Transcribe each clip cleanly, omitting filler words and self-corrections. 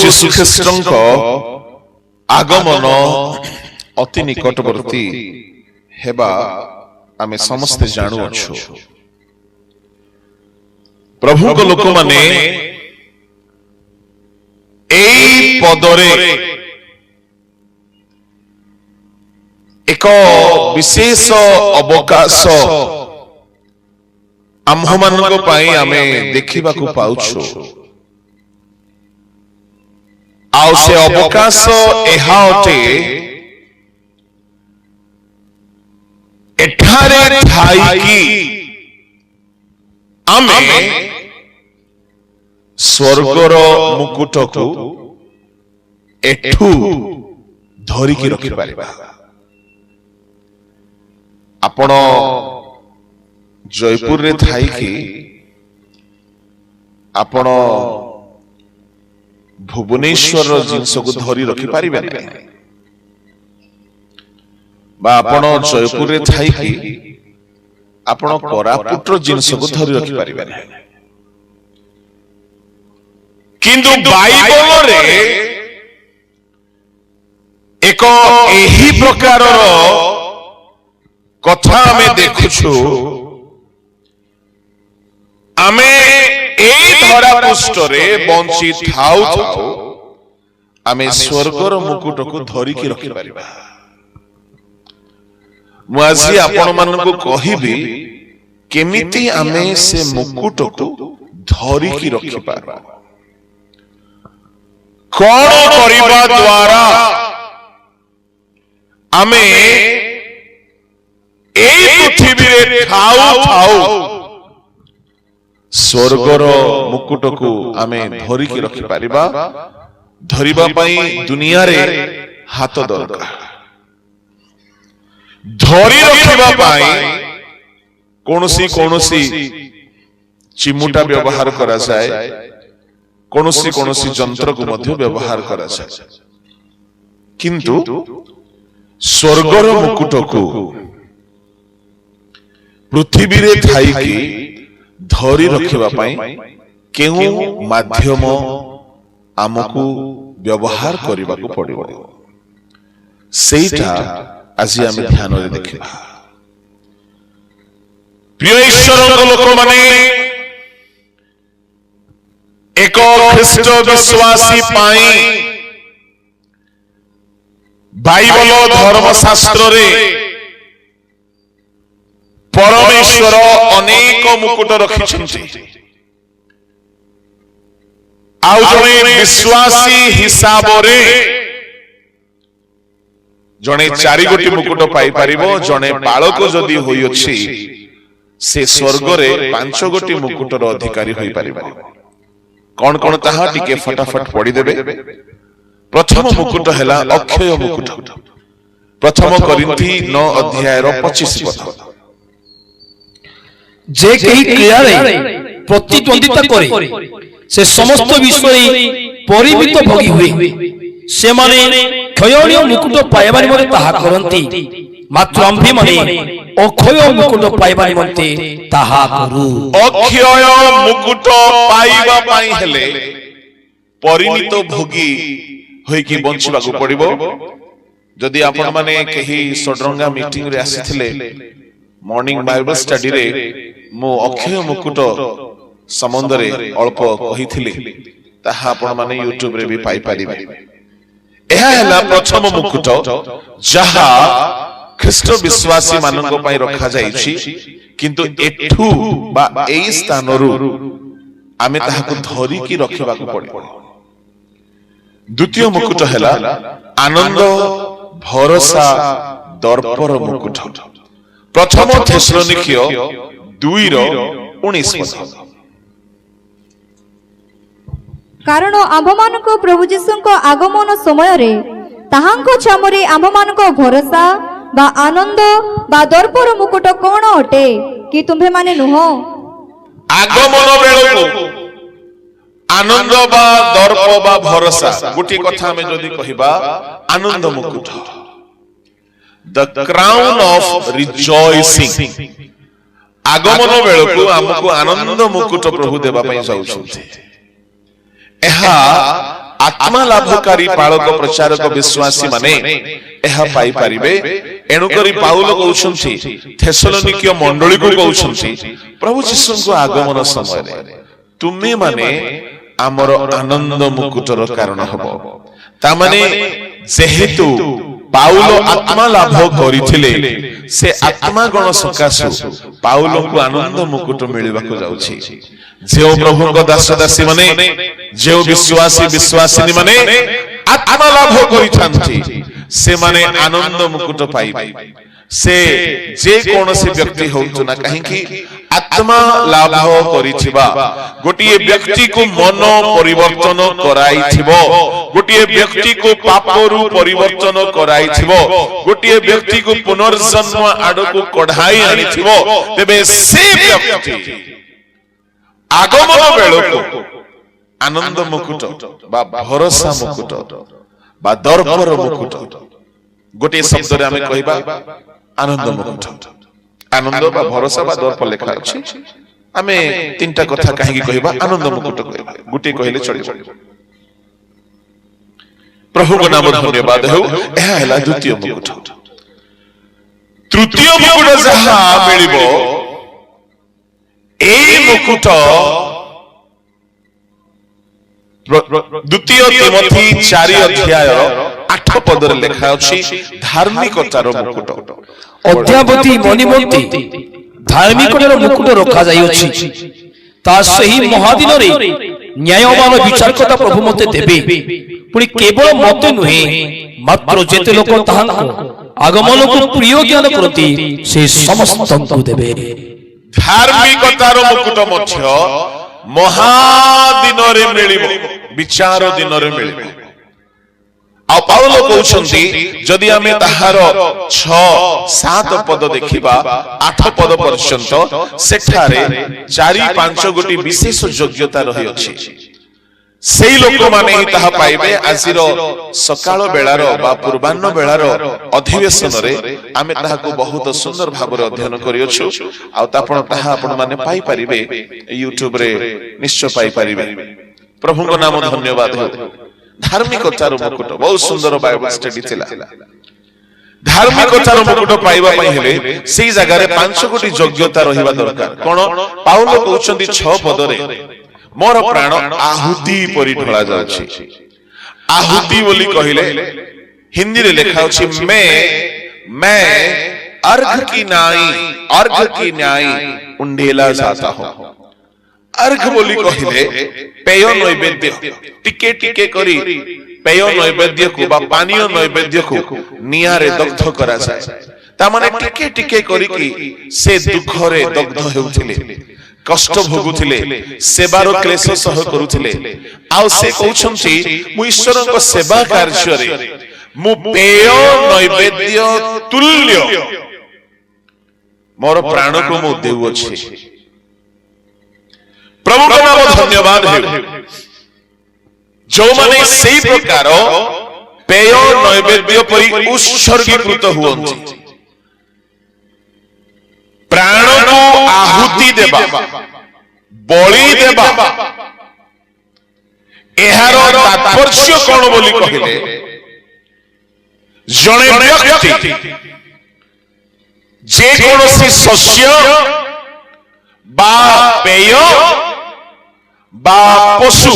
ଯୀଶୁ ଖ୍ରୀଷ୍ଟଙ୍କ ଆଗମନ ଅତି ନିକଟବର୍ତ୍ତୀ ହେବା ଆମେ ସମସ୍ତେ ଜାଣୁଅଛୁ। ପ୍ରଭୁଙ୍କ ଲୋକମାନେ ଏଇ ପଦରେ ଏକ ବିଶେଷ ଅବକାଶ ଆମ୍ଭମାନଙ୍କ ପାଇଁ ଆମେ ଦେଖିବାକୁ ପାଉଛୁ। ଆଉ ସେ ଅବକାଶ ଏହା ଅଟେ, ଏଠାରେ ଥାଇକି ଆମେ ସ୍ୱର୍ଗର ମୁକୁଟକୁ ଏଠୁ ଧରିକି ରଖିପାରିବା। ଆପଣ ଜୟପୁରରେ ଥାଇକି ଆପଣ ଭୁବନେଶ୍ୱରର ଜିନିଷକୁ ଧରି ରଖିପାରିବେ ନାହିଁ, ବା ଆପଣ ଜୟପୁରରେ ଥାଇକି ଆପଣ କୋରାପୁଟର ଜିନିଷକୁ ଧରି ରଖିପାରିବେ ନାହିଁ। କିନ୍ତୁ ବାଇବଲରେ ଏକ ଏହି ପ୍ରକାରର କଥା ଆମେ ଦେଖୁଛୁ। ଆମେ ଏଇ ଧରା ପୃଷ୍ଠରେ ବଞ୍ଚି ଥାଉ ଥାଉ ଆମେ ସ୍ୱର୍ଗର ମୁକୁଟକୁ ଧରିକି ରଖିପାରିବା। ମୁଁ ଆଜି ଆପଣମାନଙ୍କୁ କହିବି କେମିତି ଆମେ ସେ ମୁକୁଟକୁ ଧରିକି ରଖିପାରିବା, କଣ କରିବା ଦ୍ୱାରା ଆମେ ଏଇ ପୃଥିବୀରେ ଥାଉ ଥାଉ ସ୍ୱର୍ଗର ମୁକୁଟକୁ ଆମେ ଧରିକି ରଖିପାରିବା। ଧରିବା ପାଇଁ ଦୁନିଆରେ ହାତ ଦରକାର। ଧରି ରଖିବା ପାଇଁ କୌଣସି ଚିମୁଟା ବ୍ୟବହାର କରାଯାଏ, କୌଣସି ଯନ୍ତ୍ରକୁ ମଧ୍ୟ ବ୍ୟବହାର କରାଯାଏ। କିନ୍ତୁ ସ୍ୱର୍ଗର ମୁକୁଟକୁ ପୃଥିବୀରେ ଥାଇକି ଧରି ରଖିବା ପାଇଁ କେଉଁ ମାଧ୍ୟମ ଆମକୁ ବ୍ୟବହାର କରିବାକୁ ପଡ଼ିବ, ସେଇଟା ଆଜି ଆମେ ଧ୍ୟାନରେ ଦେଖିବା। ପ୍ରିୟ ଈଶ୍ୱରଙ୍କ ଲୋକମାନେ, ଏକ ଖ୍ରୀଷ୍ଟ ବିଶ୍ୱାସୀ ପାଇଁ ବାଇବଲ ଧର୍ମଶାସ୍ତ୍ରରେ ପରମେଶ୍ୱର ଅନେକ ମୁକୁଟ ରଖିଛନ୍ତି। ଆଉ ଜଣେ ବିଶ୍ୱାସୀ ହିସାବରେ ଜଣେ 4 ଗୋଟି ମୁକୁଟ ପାଇପାରିବ। ଜଣେ ବାଳକ ଯଦି ହୋଇଅଛି ସେ ସ୍ୱର୍ଗରେ 5 ଗୋଟି ମୁକୁଟର ଅଧିକାରୀ ହୋଇପାରିବ। କଣ କଣ ତାହା ଟିକେ ଫଟାଫଟ ପଢିଦେବେ। ପ୍ରଥମ ମୁକୁଟ ହେଲା ଅକ୍ଷୟ ମୁକୁଟ। ପ୍ରଥମ କରିନ୍ଥୀ 9 ଅଧ୍ୟାୟର 25 ପଦ। যে কেহি ক্রিয়ারে প্রতিদ্বন্দ্বিতা করে সে সমস্ত বিষয়ে পরিমিত ভোগী হুয়ে। সেমানে ক্ষয়ণীয় মুকুট পাইবার নিমন্তে তাহা করন্তি, মাত্র আম্ভেমানে অক্ষয় মুকুট পাইবার নিমন্তে তাহা করু। অক্ষয় মুকুট পাইবা পাই হেলে পরিমিত ভোগী হইকি বঞ্চিବାକୁ পড়িব। যদি আপন মানে কেহি সডরঙ্গা মিটিং রে আসিଥିଲେ, মর্নিং বাইবেল স্টাডি রে ମୁଁ ଅକ୍ଷୟ ମୁକୁଟ ସମ୍ବନ୍ଧରେ ଅଳ୍ପ କହିଥିଲି, ତାହା ଆପଣମାନେ ୟୁଟ୍ୟୁବରେ ବି ପାଇପାରିବେ। ଏହା ହେଲା ପ୍ରଥମ ମୁକୁଟ, ଯାହା ଖ୍ରୀଷ୍ଟ ବିଶ୍ୱାସୀ ମାନଙ୍କ ପାଇଁ ରଖାଯାଇଛି। କିନ୍ତୁ ଏଠୁ ବା ଏଇ ସ୍ଥାନରୁ ଆମେ ତାହାକୁ ଧରିକି ରଖିବାକୁ ପଡ଼ିବ। ଦ୍ୱିତୀୟ ମୁକୁଟ ହେଲା ଆନନ୍ଦ ଭରସା ଦର୍ପର ମୁକୁଟ। ପ୍ରଥମ ଥେସଲୋନିକୀୟ 2:19। କାରଣ ଆମ୍ଭମାନଙ୍କ ପ୍ରଭୁ ଯୀଶୁଙ୍କ ଆଗମନ ସମୟରେ ତାହାଙ୍କ ଛାମରେ ଆମ୍ଭମାନଙ୍କ ଭରସା ବା ଆନନ୍ଦ ବା ଦର୍ପର ମୁକୁଟ କଣ ଅଟେ କି ତୁମ୍ଭେମାନେ ନୁହଁ? ଆଗମନ ବେଳକୁ ଆନନ୍ଦ ବା ଦର୍ପ ବା ଭରସା, ଗୋଟିଏ କଥା ଆମେ ଯଦି କହିବା, ଆନନ୍ଦ ମୁକୁଟ, the crown of rejoicing। ଆଗମନ ବେଳକୁ ଆମକୁ ଆନନ୍ଦ ମୁକୁଟ ପ୍ରଭୁ ଦେବା ପାଇଁ ଯାଉଛନ୍ତି। ଏହା आत्मा लाभकारी पालक प्रचारक विश्वासी माने एहा पाई परिबे। एणु करी पाउल कहउछंती थेसलोनिकियो मंडली को कहउछंती प्रभु यीशुको आगमन समय तुमे माने आमर आनंद मुकुटर कारण हबो। ता माने जेहेतु पाउल आत्मा लाभ करिथिले से आत्मा गण सकाशु पाउल को आनंद मुकुट मिलबाको जाउछि। जे प्रभु को दास दासी माने जे विश्वासी विश्वासिनी माने आत्मा लाभ करिथांती से माने आनंद मुकुट पाइबे। से जे कोनोसी व्यक्ति होतु ना कहीं कि आत्मा लाभ करिथिबा गोटिए व्यक्ति को मन परिवर्तन कराइथिबो, गोटिए व्यक्ति को पापरु परिवर्तन कराइथिबो, गोटिए व्यक्ति को पुनर्जन्म आडको कढाई आनिथिबो, तेबे से व्यक्ति आगमन बेलको आनंद मुकुट बा भरोसा मुकुट बा दर्पर मुकुट गोटे शब्द रे हमें कहबा आनंद मुकुट। आनंद बा भरोसा बा दर्प लेखा अछि। हमें तीनटा कथा काहे कहबा आनंद मुकुट कहबा गोटे कहले चलिबो। प्रभु को नाम धन्यवाद हो। एहा हला द्वितीय मुकुट। तृतीय मुकुट जहा मिलिबो ए मुकुट द्वितीय तिमोथी 4 अध्याय 8 पदर लेखा अछि धार्मिकतार मुकुट। अध्यापति मणिमती धार्मिकतार मुकुट रखा जाई अछि। ता सही महादिन रे न्यायमान विचारकता प्रभु मते देबे। पुनी केवल मते नुहे मात्र जेते लोक ताहांको आगमन को प्रिय ज्ञान करती से समस्त को देबे। धार्मिकतार मुकुट मध्य महादिन रे मिलिबो, विचार दिन रे मिलिबो। आ पाउल कहउछंती जदि आमे ताहार 6-7 पद देखिबा 8 पद पर्यंत सेठारे 4-5 गोटी विशेष योग्यता रही अछि। सेई लोक माने ही ताहा पाइबे। आजिर सकाळ बेलार बा पूर्वान्न बेलार अधिवेशन रे आमे ताहा को बहुत सुंदर भाव रे अध्ययन करियछु। आ तापण ताहा आपण माने पाई परिबे YouTube रे निश्चय पाई परिबे। प्रभु को नाम धन्यवाद हो। धार्मिकतार मुकुट बहुत सुंदर बाइबल स्टडी थिला। धार्मिकतार मुकुट पाइबा पई हेले सेई जगह रे 5 गोटी योग्यता रहिबा दरकार। कोन पाउल कहउछंती 6 पद रे मोर प्राण आहुति परि ढला जाउछि। आहुति बोली कहिले हिंदी रे लेखा अछि मैं अर्घ की नाई उंडेला जाता हूं। अर्घ बोली कहिले पेय नैवेद्य टिके टिके करी पेय नैवेद्य को बा पानीय नैवेद्य को निया रे दग्ध करा जाय। ता माने टिके टिके करी कि से दुख रे दग्ध हेउथिले, कष्ट भोगुथिले, सेवार क्लेश सह करुथिले। आ से कहउछंती मु ईश्वरक सेवा कार्य रे मु पेय नैवेद्य तुल्य मोर प्राण को मु देउछि। प्रभु का नाम धन्यवाद है। जो माने सेई प्रकार पेय नैवेद्य परि उत्सर्गीकृत हुअन्ति, प्राण को आहुति देबा बलि देबा एहार तात्पर्य कोन बोली कहिले जणे व्यक्ति जे कोनोसी शस्य बा पेय बा पशु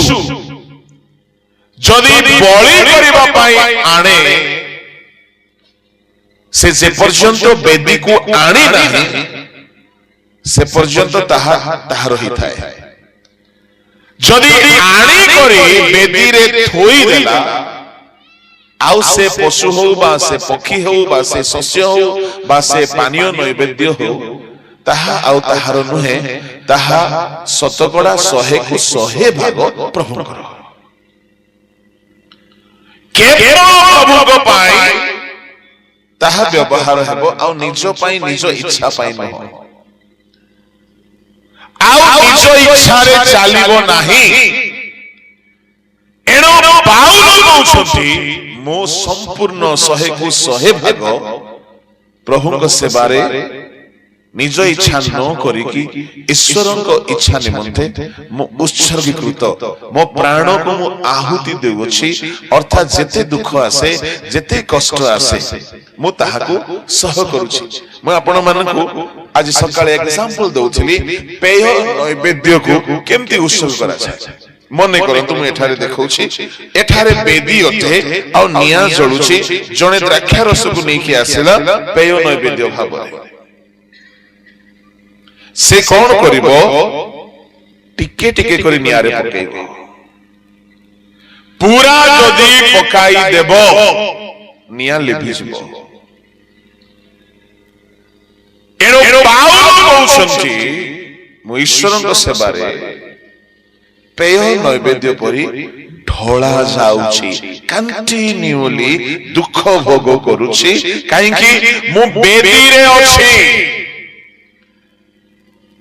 जदि बलि करिबा पाई आणे से पर्यंत वेदी को आनी नहीं से पर्यंत ताहा रही थाए। जदि आनी करी वेदी रे थोई देला आउ से पशु हो बा से पक्षी हो बा से शस्य हो बा से पानीय नैवेद्य हो ताहा आउ ताहार नुहे ताहा शतकड़ा 100 को 100 भाग प्रभु कर केवल प्रभु को पाई ताहा व्यवहार हेबो आउ निज पाई निज इच्छा पाई न आउ निज इच्छा रे चालिबो नाही। एनो पाउल कहउछथि मो संपूर्ण 100 को 100 भाग प्रभु को सेवा रे निज इच्छा न करिकी ईश्वरଙ୍କ इच्छा निमंते मु उत्सर्गीकृत मो प्राण को मु आहुति देउछि अर्थात जेते दुख आसे जेते कष्ट आसे मु ताहाकू सह करूछि। मु आपण मानकू आज सकाळे एग्जांपल दउथिली पेय नैवेद्य को केमती उत्सर्ग करा जाय। मने करंतु मु एठारे देखौछि एठारे बेदी अथे आ निया जळुछि जणे द्राक्षा रस को नेकी आसेला पेय नैवेद्य भाबरे से कौन करिबो टिके टिके करी नियारे पकेइबो पूरा जदी पकाई देबो निया लिभि जिवो। एनो पाउल कौसंती मु ईश्वरଙ୍କ सेवारे पेय नैवेद्य परी ढोला जाउछि कंटिन्यूली दुख भोग करूछि काहेकि मु बेदी रे अछि।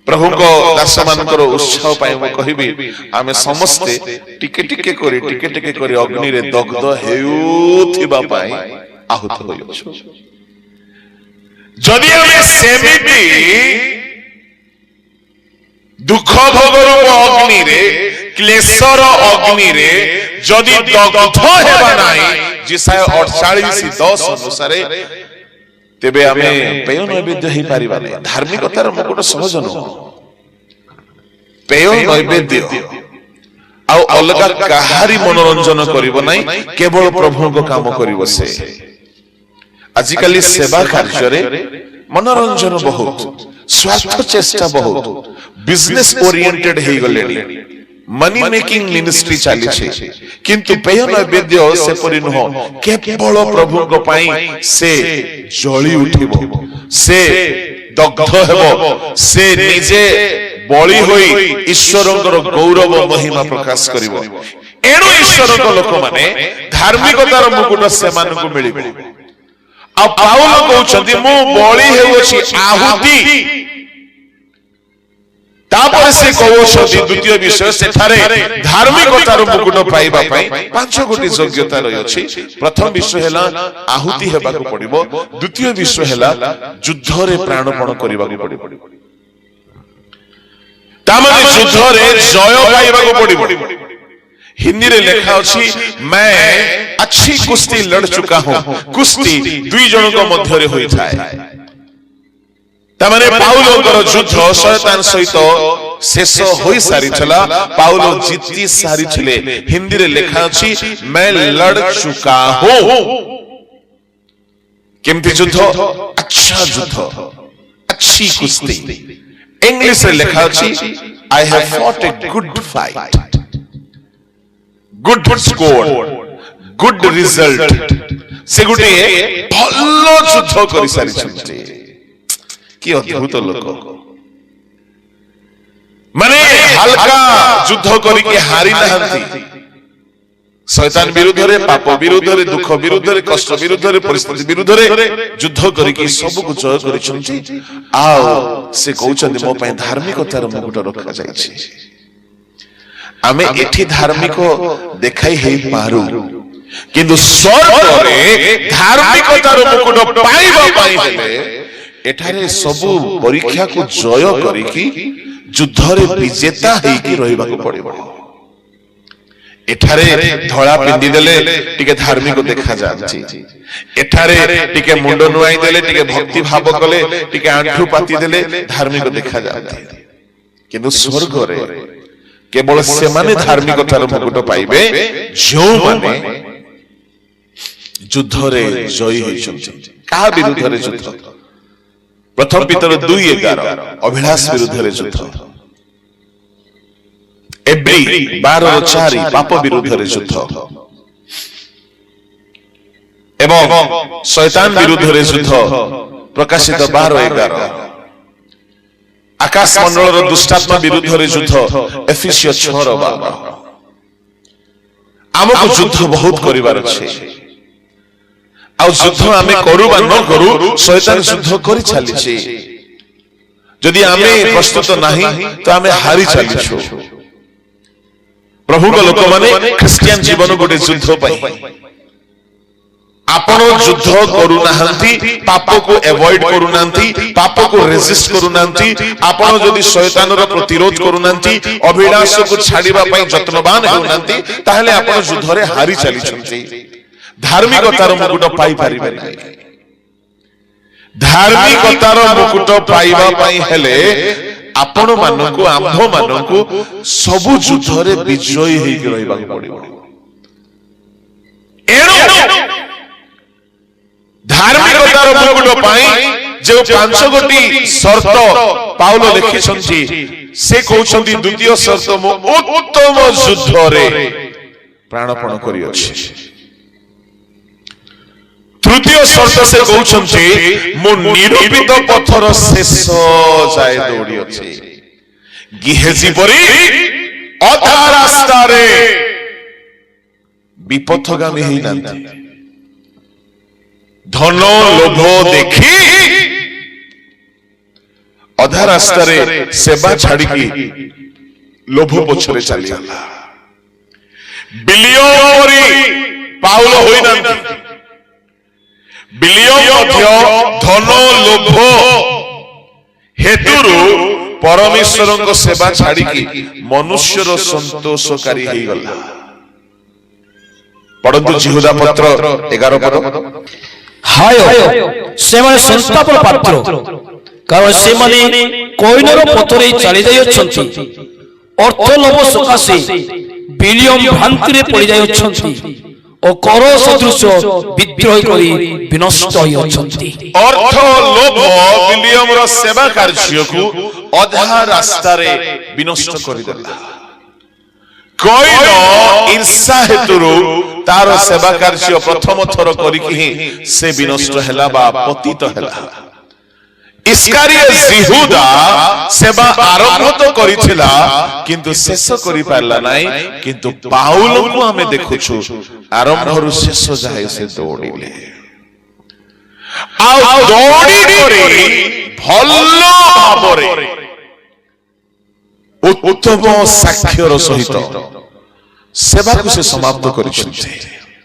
प्रभु को दास मानकर उत्साह पाए मु कहिबी आमे समस्ते टिके टिके करी अग्नि रे दग्ध हेउथिबा पाए आहुत होइछु। जदि आमे सेमिति दुख भोगरो अग्नि रे क्लेशर अग्नि रे जदि दग्ध हेबा नाही जिसाय 48:10 अनुसार तेबे आमे पेय नैवेद्य ही पारिबा नै। धार्मिकतार मुकुट सहज न पेय नैवेद्य आ अलगा काहारी मनोरंजन करिवो नै केवल प्रभु को काम करिवो से। आजिकाली सेवा कार्य रे मनोरंजन बहुत स्वार्थ चेष्टा बहुत बिजनेस ओरिएंटेड हे गलेनी मनी मेकिंग मिनिस्ट्री चली छे किंतु पेय नैवेद्य से परि न केवल प्रभु को पाई से जळी उठिबो से दग्ध हेबो से निजे बळी होई ईश्वरଙ୍କର गौरव महिमा प्रकाश करिवो। एणु ईश्वरଙ୍କ लोक माने धार्मिकतार मुकुट सेमान को मिलिबो। आ पाउल कहउछंती मु बळी हेउछि आहुति तापर से कहउछंती द्वितीय विषय सेठारे धार्मिकतार मुकुट पाइबा पई पांच गोटी योग्यता रहिछि। प्रथम विषय हैला आहुति हेबाकू पड़िबो। द्वितीय विषय हैला युद्ध रे प्राणपण करिबाकू पड़िबो। तामाने युद्ध रे जय पाइबाकू पड़िबो। हिंदी रे लिखा अछि मैं अच्छी कुश्ती लड़ चुका हूं। कुश्ती दुई जनक मध्य रे होई थाए। तामाने पाउलଙ୍କର युद्ध शैतान सहित शेष होई सारी छला पाउल जीती सारी छले। हिंदी रे लिखा अछि मैं लड़ चुका हूं। केमती युद्ध अच्छा युद्ध अच्छी कुश्ती। इंग्लिश रे लिखा अछि I have fought a good fight good score good result से गुटे भलो युद्ध करि सारी छथि। कि अद्भुत लोक माने हल्का युद्ध करिके हारि नाहंती। शैतान विरुद्ध रे पाप विरुद्ध रे दुख विरुद्ध रे कष्ट विरुद्ध रे परिस्थिति विरुद्ध रे युद्ध करिके सब को जय करिसंती। आ से कहउछन्ती मो पय धार्मिकतार मुकुट रखा जायछि। आमे एठी धार्मिक देखाई हे पारू किंतु स्वर्ग रे धार्मिकतार मुकुट पाइबा पाई हेले एठारे सबु परीक्षा को जय करिकी युद्ध रे विजेता हेकी रहिबा को पड़िबो। एठारे धळा पिंदी देले टिके धार्मिक देखा जाछि। एठारे टिके मुंड नुआई देले टिके भक्ति भाव कले टिके आंठू पाती देले धार्मिक देखा जाछि। किंतु स्वर्ग रे केवल से माने धार्मिकतार मुकुट पाइबे जो माने युद्ध रे जयी होइछन्ति। का विरुद्ध रे युद्ध? प्रथम पीतर 2:11 अभिलाष विरुद्ध रे युद्ध। एब्री 12:4 पाप विरुद्ध रे युद्ध एवं शैतान विरुद्ध रे युद्ध प्रकाशित 12:11 आकाश मंडल दुष्टात्मा विरुद्ध रे युद्ध एफिसियो 6:12। हमको युद्ध बहुत करिवार अछि। आ युद्ध आमे करू बा न करू शैतान युद्ध करि चली छी। यदि आमे प्रस्तुत नाही तो आमे हारि चली छु। प्रभु को लोक माने क्रिश्चियन जीवन गोटे युद्ध पाई आपण युद्ध करूनाहांती पाप को एवॉइड करूनाहांती पाप को रेजिस्ट करूनाहांती आपण जदि शैतानर प्रतिरोध करूनाहांती अभिलाष को छाड़िबा पई यत्नवान होउनाहांती ताहले आपण युद्ध रे हारी चली छथि धार्मिकतार मुकुट पाई परिबे नाही धार्मिकतार मुकुट पाइबा पई हेले आपण मानकु आंभ मानकु सब युद्ध रे विजयी हेइ रहबा पड़िबो एनो धार्मिकतार मुकुट पाई जो 5 गोटी शर्त पाउलो लिखिसंती से कहउछंती द्वितीय शर्त मो उत्तम युद्ध रे प्राणपण करि अछि तृतीय शर्त से कहउछंती मो निरूपित पथर शेष जाय दौड़ी अछि गिहेजी परी अधा रास्ता रे विपथगामी हेइ नांती धन लोभ देखी अधा रास्ता रे सेवा छाड़ी की लोभ पछरे चली गला बिलियन परी पाउलो होई नांती बिलियन मध्य धन लोभ हेतुरु परमेश्वरଙ୍କ सेवा छाड़ी की मनुष्यर संतोषकारी हेइ गला पढ़ंतु जिहुदा पत्र 11 पद हाय सेमाने संतापन पात्र कारण सेमाने कोइनर पथरे चली जाय अछंती अर्थ लोभ सकाशे बिलियम भ्रांति रे पड़ी जाय अछंती ओ कर सदृश विद्रोह करी विनष्ट होय अछंती अर्थ लोभ बिलियम रो सेवा कार्य को अधा रास्ता रे विनष्ट करि देला कोइनो ईर्षा हेतुरु तार सेवा कार्य प्रथम थर करिकि से विनष्ट हैला बा पतित हैला इस्कारियत यहूदा सेवा आरंभ तो करिथिला किंतु शेष करि पारला नाही किंतु पाउल को हमें देखुछु आरंभ रु शेष जाय से दौड़िले आ दौड़ी करी भल्लो भाबरे उत्तम साक्ष्यर सहित सेवा को से समाप्त करिसंते